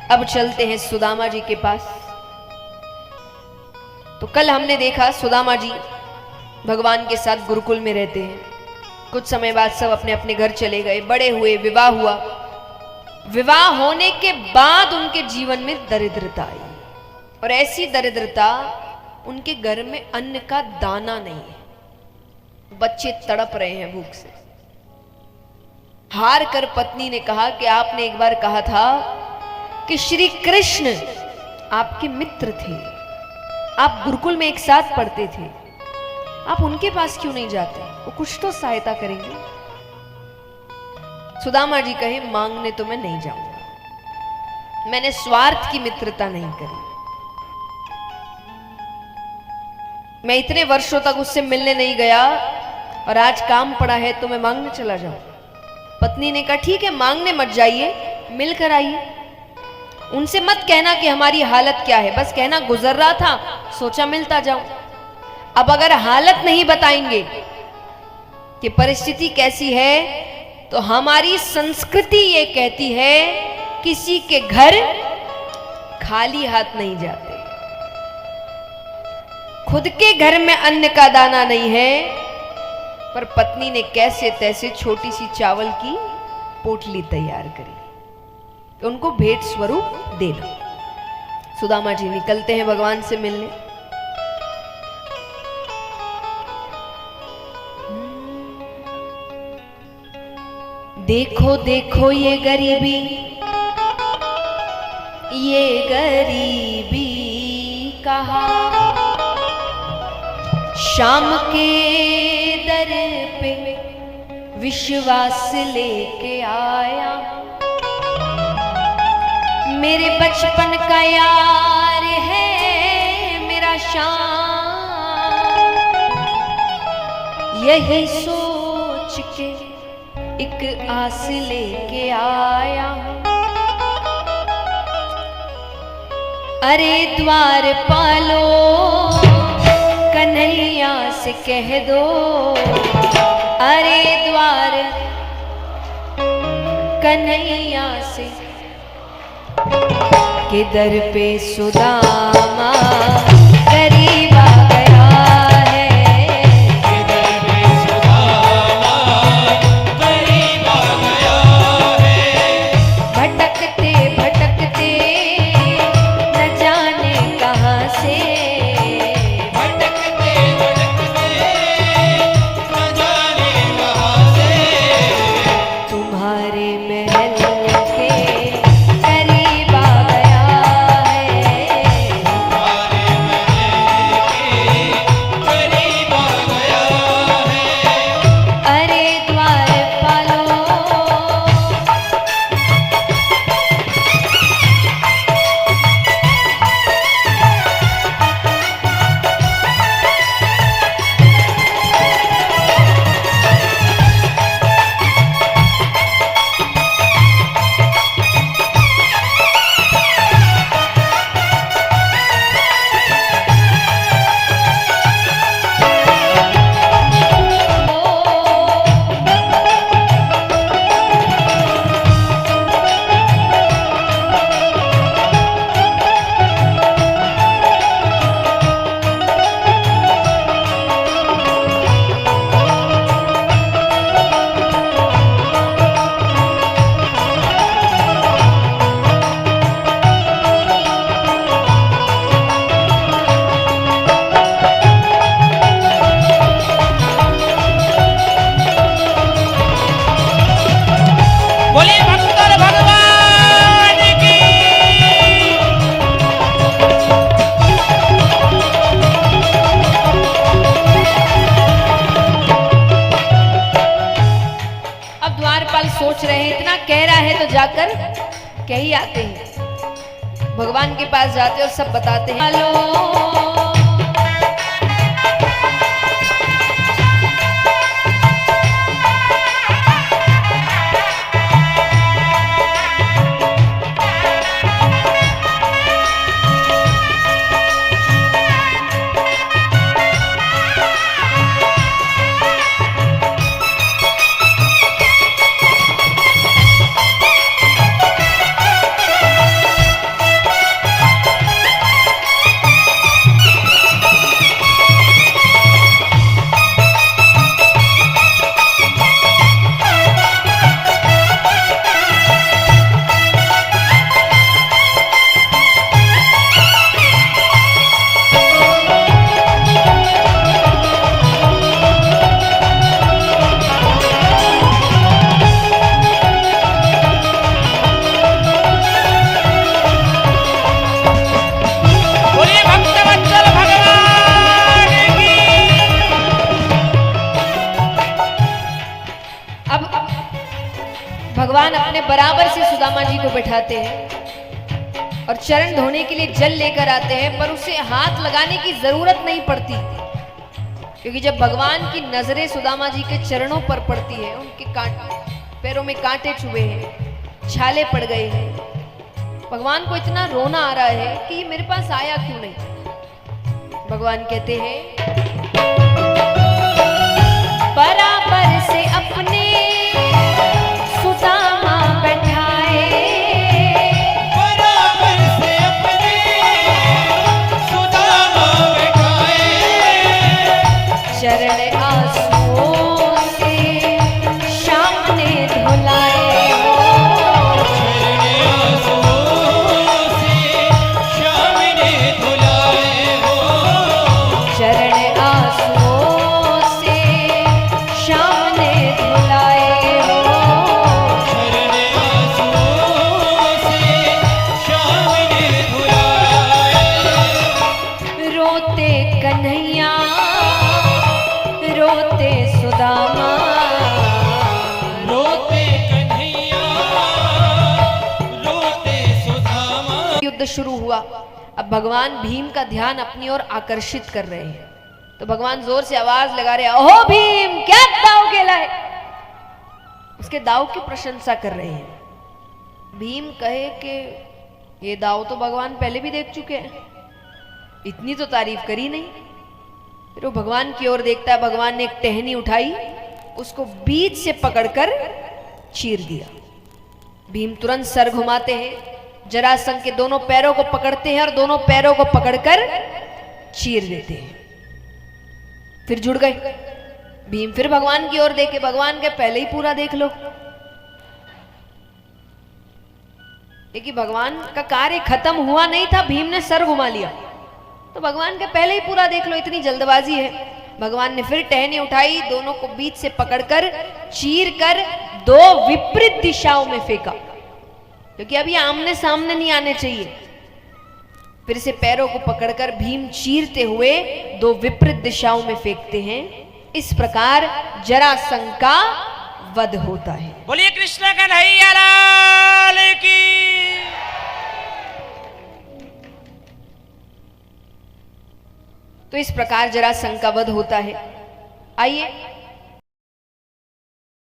अब चलते हैं सुदामा जी के पास। तो कल हमने देखा सुदामा जी भगवान के साथ गुरुकुल में रहते हैं। कुछ समय बाद सब अपने अपने घर चले गए, बड़े हुए, विवाह हुआ। विवाह होने के बाद उनके जीवन में दरिद्रता आई, और ऐसी दरिद्रता उनके घर में अन्न का दाना नहीं है, बच्चे तड़प रहे हैं भूख से। हार कर पत्नी ने कहा कि आपने एक बार कहा था कि श्री कृष्ण आपके मित्र थे, आप गुरुकुल में एक साथ पढ़ते थे, आप उनके पास क्यों नहीं जाते, वो कुछ तो सहायता करेंगे। सुदामा जी कहे मांगने तो मैं नहीं जाऊंगा, मैंने स्वार्थ की मित्रता नहीं करी, मैं इतने वर्षों तक उससे मिलने नहीं गया और आज काम पड़ा है तो मैं मांगने चला जाऊं। पत्नी ने कहा ठीक है, मांगने मत जाइए, मिलकर आइए। उनसे मत कहना कि हमारी हालत क्या है, बस कहना गुजर रहा था, सोचा मिलता जाऊं। अब अगर हालत नहीं बताएंगे कि परिस्थिति कैसी है, तो हमारी संस्कृति ये कहती है किसी के घर खाली हाथ नहीं जाते। खुद के घर में अन्न का दाना नहीं है, पर पत्नी ने कैसे तैसे छोटी सी चावल की पोटली तैयार करी कि उनको भेंट स्वरूप देना। सुदामा जी निकलते हैं भगवान से मिलने। देखो देखो ये गरीबी कहा, शाम के दर पे विश्वास लेके आया, मेरे बचपन का यार है मेरा शाम, यही सोच के एक आस लेके आया। अरे द्वार पालो कन्हैया से कह दो, अरे द्वार कन्हैया से के दर पे सुदामा गरीब आ गया है, के दर पे सुदामा गरीब आ गया है। भटकते भटकते न जाने कहां से, सोच रहे हैं इतना कह रहा है तो जाकर कह ही आते हैं। भगवान के पास जाते और सब बताते हैं। हेलो अपने बराबर से सुदामा जी को बैठाते हैं और चरण धोने के लिए जल लेकर आते हैं, पर उसे हाथ लगाने की जरूरत नहीं पड़ती, क्योंकि जब भगवान की नजरें सुदामा जी के चरणों पर पड़ती है, उनके पैरों में कांटे चुभे हैं, छाले पड़ गए हैं, भगवान को इतना रोना आ रहा है कि ये मेरे पास आया क्यों नहीं। भगवान कहते हैं बराबर से अपने सुदामा बैठाए, बराबर से अपने सुदामा बैठाए, चरण आंसुओं से श्याम ने धुलाए हो, चरण आंसुओं से श्याम ने धुलाए हो, चरण आंसुओं से श्याम ने धुलाए हो, चरण आंसुओं से श्याम ने धुलाए, रोते कन्हैया रोते सुदामा, रोते कन्हैया रोते सुदामा। युद्ध शुरू हुआ। अब भगवान भीम का ध्यान अपनी ओर आकर्षित कर रहे हैं, तो भगवान जोर से आवाज लगा रहे हैं, ओहो भीम क्या दाव खेला है, उसके दाव की प्रशंसा कर रहे हैं। भीम कहे कि ये दाव तो भगवान पहले भी देख चुके हैं, इतनी तो तारीफ करी नहीं। फिर वो भगवान की ओर देखता है, भगवान ने एक टहनी उठाई, उसको बीच से पकड़कर चीर दिया। भीम तुरंत सर घुमाते हैं, जरासंध के दोनों पैरों को पकड़ते हैं और दोनों पैरों को पकड़कर चीर देते हैं। फिर जुड़ गए। भीम फिर भगवान की ओर देखे, भगवान के पहले ही पूरा देख लो, लेकिन भगवान का कार्य खत्म हुआ नहीं था, भीम ने सर घुमा लिया, तो भगवान के पहले ही पूरा देख लो, इतनी जल्दबाजी है। भगवान ने फिर टहनी उठाई, दोनों को बीच से पकड़कर चीर कर दो विपरीत दिशाओं में फेंका, क्योंकि अभी आमने सामने नहीं आने चाहिए। फिर से पैरों को पकड़कर भीम चीरते हुए दो विपरीत दिशाओं में फेंकते हैं। इस प्रकार जरासंध का वध होता है। बोलिए कृष्ण कन्हैया लाल की। तो इस प्रकार जरासंध का वध होता है। आइए